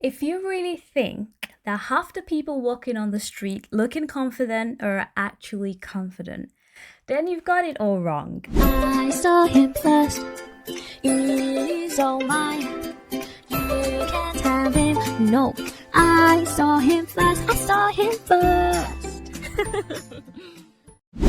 If you really think that half the people walking on the street looking confident are actually confident, then you've got it all wrong. I saw him first. He's all mine. You can't have him. No, I saw him first. I saw him first.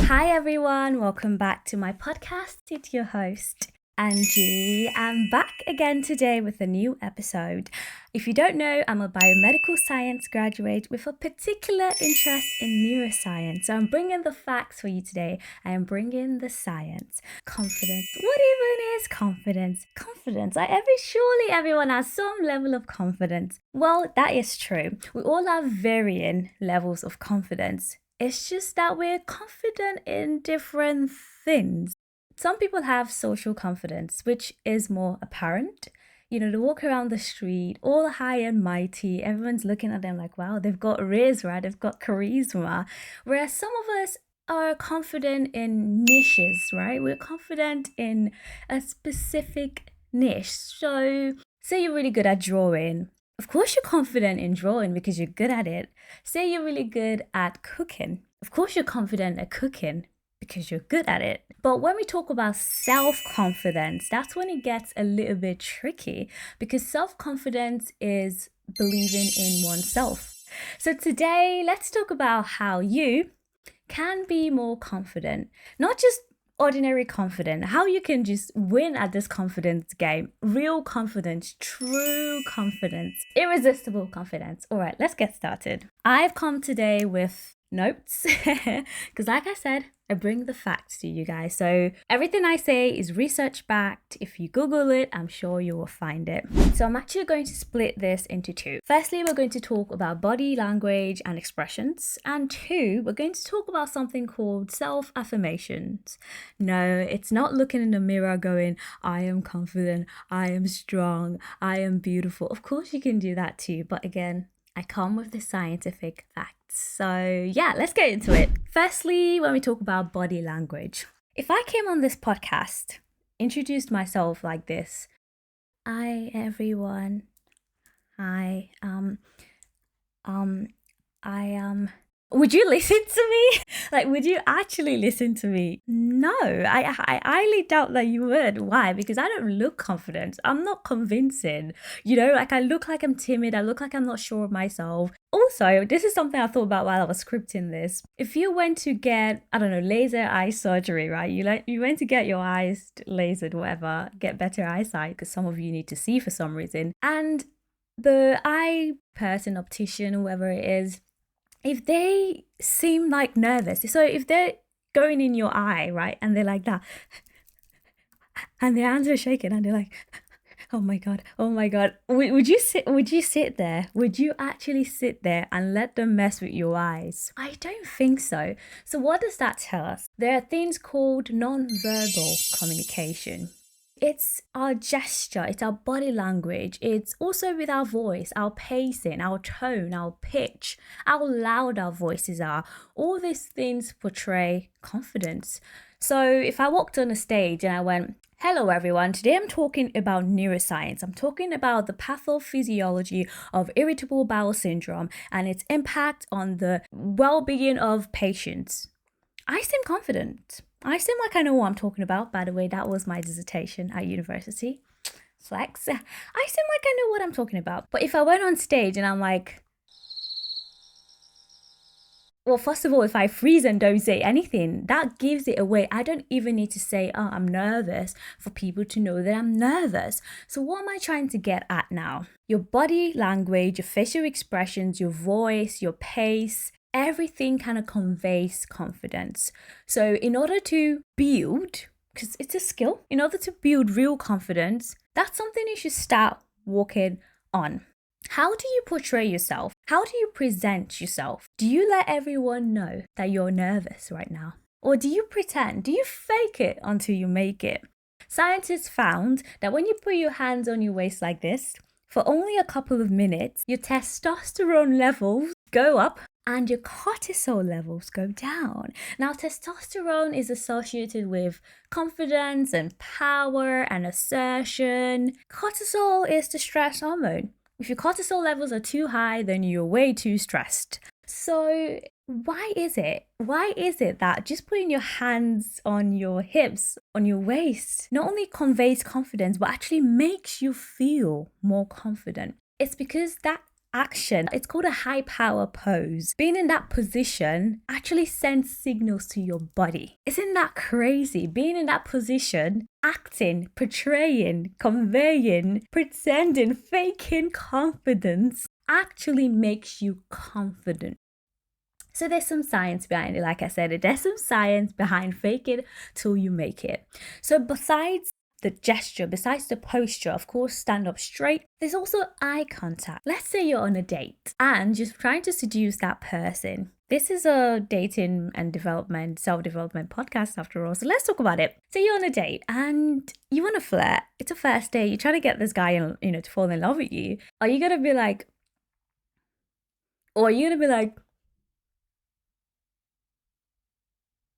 Hi everyone, welcome back to my podcast. It's your host, Angie. I'm back again today with a new episode. If you don't know, I'm a biomedical science graduate with a particular interest in neuroscience. So I'm bringing the facts for you today. I am bringing the science. Confidence. What even is confidence? Confidence. Surely everyone has some level of confidence. Well, that is true. We all have varying levels of confidence. It's just that we're confident in different things. Some people have social confidence, which is more apparent. You know, they walk around the street, all high and mighty. Everyone's looking at them like, wow, they've got riz, right? They've got charisma. Whereas some of us are confident in niches, right? We're confident in a specific niche. So, say you're really good at drawing. Of course you're confident in drawing because you're good at it. Say you're really good at cooking. Of course you're confident at cooking because you're good at it. But when we talk about self-confidence, that's when it gets a little bit tricky because self-confidence is believing in oneself. So today, let's talk about how you can be more confident, not just ordinary confident, how you can just win at this confidence game. Real confidence, true confidence, irresistible confidence. All right, let's get started. I've come today with notes because like I said, I bring the facts to you guys. So everything I say is research backed. If you Google it, I'm sure you will find it. So I'm actually going to split this into two. Firstly, we're going to talk about body language and expressions. And two, we're going to talk about something called self-affirmations. No, it's not looking in the mirror going, I am confident, I am strong, I am beautiful. Of course you can do that too. But again, I come with the scientific facts. So yeah, let's get into it. Firstly, when we talk about body language, if I came on this podcast, introduced myself like this, hi everyone, I would you listen to me? Like, would you actually listen to me? No, I highly doubt that you would. Why? Because I don't look confident. I'm not convincing. You know, like I look like I'm timid. I look like I'm not sure of myself. Also, this is something I thought about while I was scripting this. If you went to get, I don't know, laser eye surgery, right? You went to get your eyes lasered, whatever, get better eyesight, because some of you need to see for some reason. And the eye person, optician, whoever it is, if they seem like nervous, so if they're going in your eye, right, and they're like that, and their hands are shaking, and they're like, oh my god, would you sit there? Would you actually sit there and let them mess with your eyes? I don't think so. So what does that tell us? There are things called non-verbal communication. It's our gesture, it's our body language, it's also with our voice, our pacing, our tone, our pitch, how loud our voices are. All these things portray confidence. So if I walked on a stage and I went, hello everyone, today I'm talking about neuroscience. I'm talking about the pathophysiology of irritable bowel syndrome and its impact on the well-being of patients. I seem confident. I seem like I know what I'm talking about. By the way, that was my dissertation at university. Flex. I seem like I know what I'm talking about. But if I went on stage and I'm like, well, first of all, if I freeze and don't say anything, that gives it away. I don't even need to say, oh, I'm nervous for people to know that I'm nervous. So what am I trying to get at now? Your body language, your facial expressions, your voice, your pace, everything kind of conveys confidence. So in order to build, because it's a skill, in order to build real confidence, that's something you should start working on. How do you portray yourself? How do you present yourself? Do you let everyone know that you're nervous right now? Or do you pretend? Do you fake it until you make it? Scientists found that when you put your hands on your waist like this, for only a couple of minutes, your testosterone levels go up and your cortisol levels go down. Now, testosterone is associated with confidence and power and assertion. Cortisol is the stress hormone. If your cortisol levels are too high, then you're way too stressed. So why is it? Why is it that just putting your hands on your hips, on your waist, not only conveys confidence, but actually makes you feel more confident? It's because that action, it's called a high power pose. Being in that position actually sends signals to your body. Isn't that crazy? Being in that position, acting, portraying, conveying, pretending, faking confidence actually makes you confident. So there's some science behind it. Like I said, there's some science behind fake it till you make it. So besides the gesture, besides the posture, of course, stand up straight, there's also eye contact. Let's say you're on a date and you're trying to seduce that person. This is a dating and development, self-development podcast after all, so let's talk about it. So you're on a date and you want to flirt. It's a first date. You're trying to get this guy, to fall in love with you. Are you going to be like, or are you going to be like,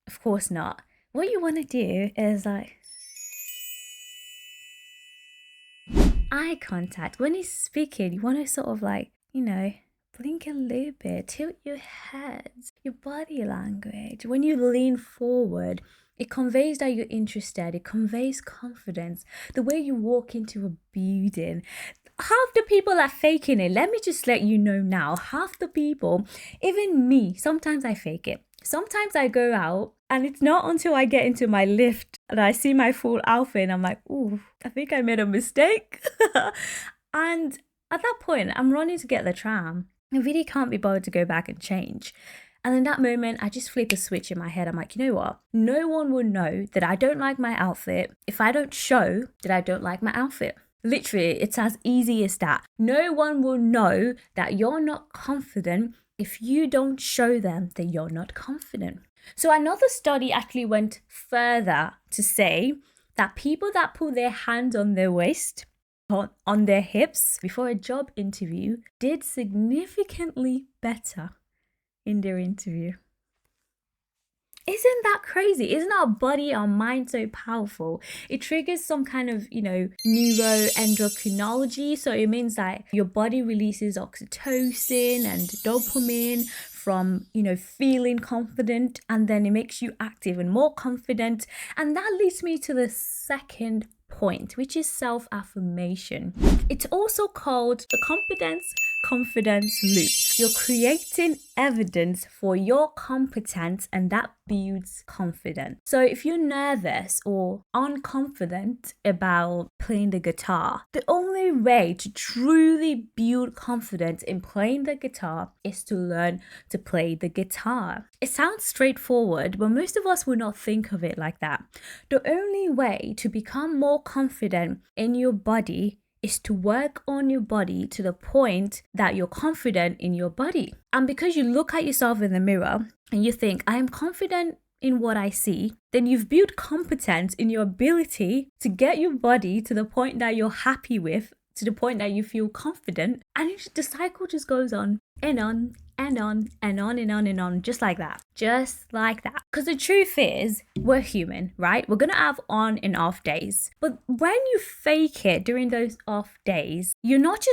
of course not. What you want to do is like, eye contact. When he's speaking, you want to sort of like, blink a little bit, tilt your head, your body language. When you lean forward, it conveys that you're interested. It conveys confidence. The way you walk into a building. Half the people are faking it. Let me just let you know now. Half the people, even me, sometimes I fake it. Sometimes I go out and it's not until I get into my lift and I see my full outfit and I'm like, ooh, I think I made a mistake. And at that point, I'm running to get the tram. I really can't be bothered to go back and change. And in that moment, I just flip a switch in my head. I'm like, you know what? No one will know that I don't like my outfit if I don't show that I don't like my outfit. Literally, it's as easy as that. No one will know that you're not confident if you don't show them that you're not confident. So another study actually went further to say that people that put their hands on their waist, on their hips before a job interview did significantly better in their interview. Isn't that crazy? Isn't our body, our mind so powerful? It triggers some kind of, neuroendocrinology. So it means that your body releases oxytocin and dopamine from, feeling confident, and then it makes you active and more confident. And that leads me to the second point, which is self-affirmation. It's also called the competence-confidence loop. You're creating evidence for your competence, and that builds confidence. So if you're nervous or unconfident about playing the guitar, the only way to truly build confidence in playing the guitar is to learn to play the guitar. It sounds straightforward, but most of us will not think of it like that. The only way to become more confident in your body is to work on your body to the point that you're confident in your body. And because you look at yourself in the mirror and you think, I am confident in what I see, then you've built competence in your ability to get your body to the point that you're happy with, to the point that you feel confident. And the cycle just goes on and on and on and on and on and on, just like that. Just like that. Because the truth is, we're human, right? We're gonna have on and off days. But when you fake it during those off days, you're not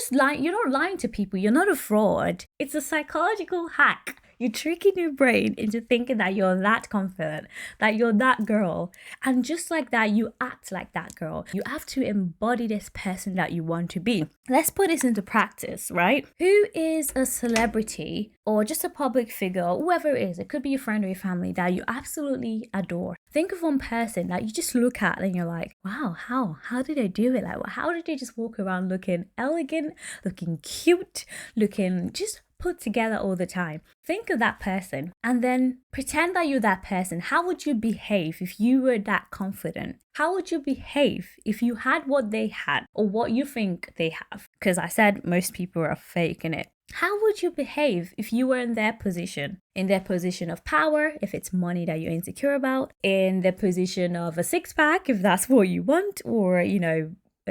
lying to people. You're not a fraud. It's a psychological hack. You're tricking your brain into thinking that you're that confident, that you're that girl. And just like that, you act like that girl. You have to embody this person that you want to be. Let's put this into practice, right? Who is a celebrity or just a public figure, whoever it is, it could be your friend or your family that you absolutely adore. Think of one person that you just look at and you're like, wow, how did they do it? Like, how did they just walk around looking elegant, looking cute, looking just put together all the time? Think of that person and then pretend that you're that person. How would you behave if you were that confident? How would you behave if you had what they had or what you think they have? Because I said most people are faking it. How would you behave if you were in their position? In their position of power, if it's money that you're insecure about, in the position of a six-pack, if that's what you want, or, a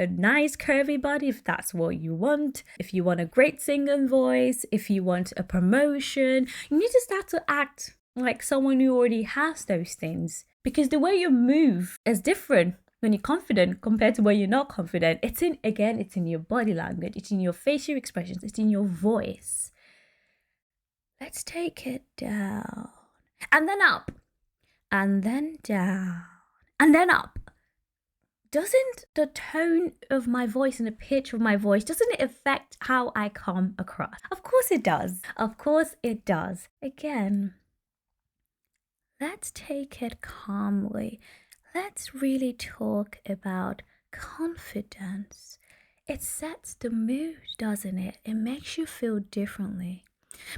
nice curvy body if that's what you want, if you want a great singing voice, if you want a promotion, you need to start to act like someone who already has those things, because the way you move is different when you're confident compared to when you're not confident. It's in your body language, it's in your facial expressions, it's in your voice. Let's take it down and then up and then down and then up. Doesn't the tone of my voice and the pitch of my voice, doesn't it affect how I come across? Of course it does. Of course it does. Again, let's take it calmly. Let's really talk about confidence. It sets the mood, doesn't it? It makes you feel differently.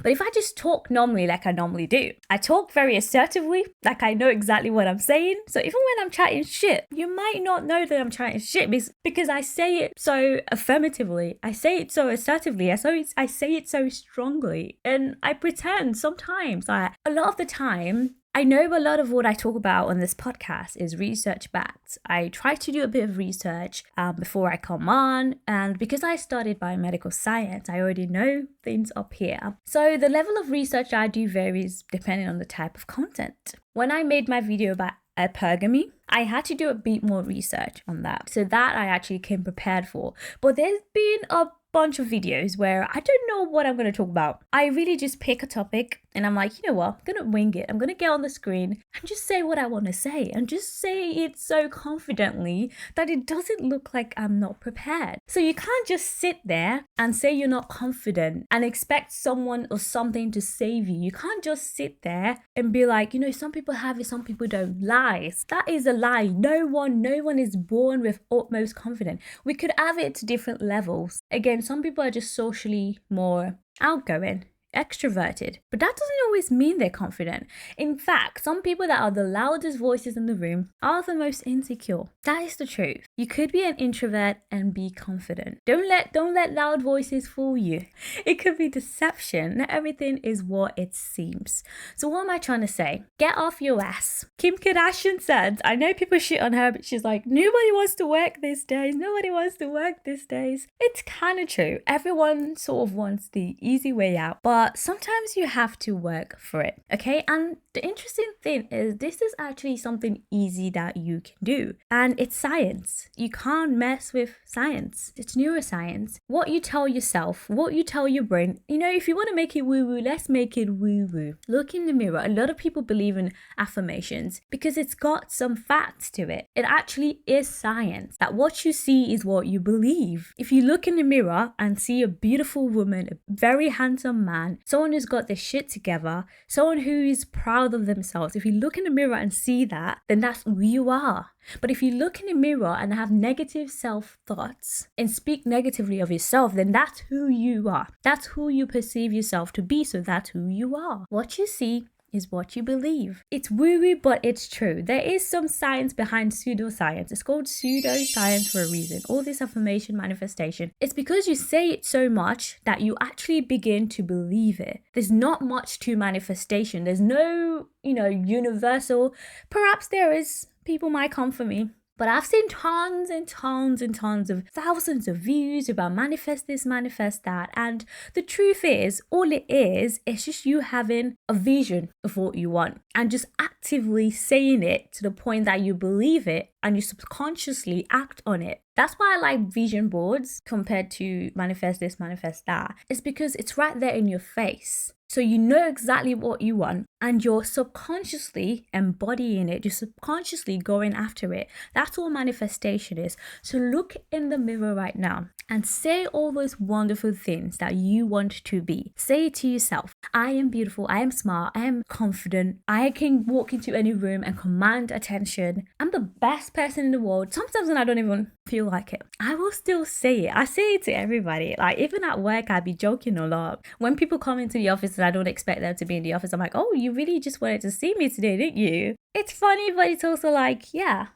But if I just talk normally like I normally do, I talk very assertively, like I know exactly what I'm saying. So even when I'm chatting shit, you might not know that I'm chatting shit because I say it so affirmatively. I say it so assertively. I say it so strongly. And I pretend sometimes, a lot of the time, I know a lot of what I talk about on this podcast is research backed. I try to do a bit of research before I come on. And because I studied biomedical science, I already know things up here. So the level of research I do varies depending on the type of content. When I made my video about hypergamy, I had to do a bit more research on that. So that I actually came prepared for. But there's been a bunch of videos where I don't know what I'm going to talk about. I really just pick a topic and I'm like, you know what, I'm going to wing it. I'm going to get on the screen and just say what I want to say and just say it so confidently that it doesn't look like I'm not prepared. So you can't just sit there and say you're not confident and expect someone or something to save you. You can't just sit there and be like, you know, some people have it, some people don't. Lies. That is a lie. No one is born with utmost confidence. We could have it to different levels. Again, some people are just socially more outgoing, extroverted, but that doesn't always mean they're confident. In fact, some people that are the loudest voices in the room are the most insecure. That is the truth. You could be an introvert and be confident. Don't let loud voices fool you. It could be deception. Not everything is what it seems. So what am I trying to say? Get off your ass. Kim Kardashian said, I know people shit on her, but she's like, nobody wants to work these days. Nobody wants to work these days. It's kind of true. Everyone sort of wants the easy way out, but sometimes you have to work for it, okay? And the interesting thing is this is actually something easy that you can do. And it's science. You can't mess with science. It's neuroscience. What you tell yourself, what you tell your brain, you know, if you want to make it woo-woo, let's make it woo-woo. Look in the mirror. A lot of people believe in affirmations because it's got some facts to it. It actually is science. That what you see is what you believe. If you look in the mirror and see a beautiful woman, a very handsome man, someone who's got their shit together, someone who is proud of themselves, if you look in the mirror and see that, then that's who you are. But if you look in the mirror and have negative self-thoughts and speak negatively of yourself, then that's who you are. That's who you perceive yourself to be, so that's who you are. What you see is what you believe. It's woo-woo, but it's true. There is some science behind pseudoscience. It's called pseudoscience for a reason. All this affirmation manifestation. It's because you say it so much that you actually begin to believe it. There's not much to manifestation. There's no, universal. Perhaps there is. People might come for me. But I've seen tons and tons and tons of thousands of views about manifest this, manifest that. And the truth is, all it is just you having a vision of what you want and just actively saying it to the point that you believe it and you subconsciously act on it. That's why I like vision boards compared to manifest this, manifest that. It's because it's right there in your face. So you know exactly what you want and you're subconsciously embodying it. You're subconsciously going after it. That's all manifestation is. So look in the mirror right now and say all those wonderful things that you want to be. Say it to yourself. I am beautiful. I am smart. I am confident. I can walk into any room and command attention. I'm the best person in the world. Sometimes when I don't even feel like it, I will still say it. I say it to everybody. Like even at work, I'd be joking a lot. When people come into the office and I don't expect them to be in the office, I'm like, oh, you really just wanted to see me today, didn't you? It's funny, but it's also like, yeah,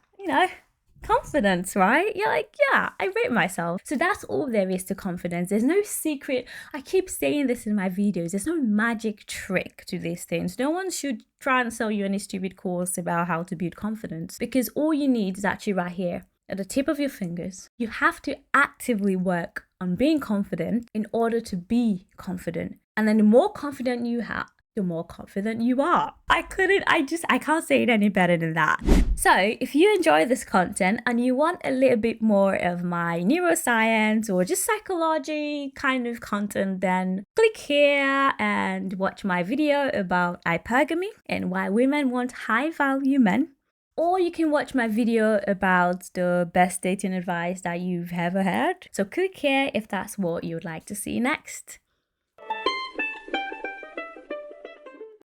confidence, right? You're like, yeah, I rate myself. So that's all there is to confidence. There's no secret. I keep saying this in my videos. There's no magic trick to these things. No one should try and sell you any stupid course about how to build confidence because all you need is actually right here at the tip of your fingers. You have to actively work on being confident in order to be confident. And then the more confident you have, the more confident you are. I can't say it any better than that. So if you enjoy this content and you want a little bit more of my neuroscience or just psychology kind of content, then click here and watch my video about hypergamy and why women want high value men. Or you can watch my video about the best dating advice that you've ever heard. So click here if that's what you would like to see next.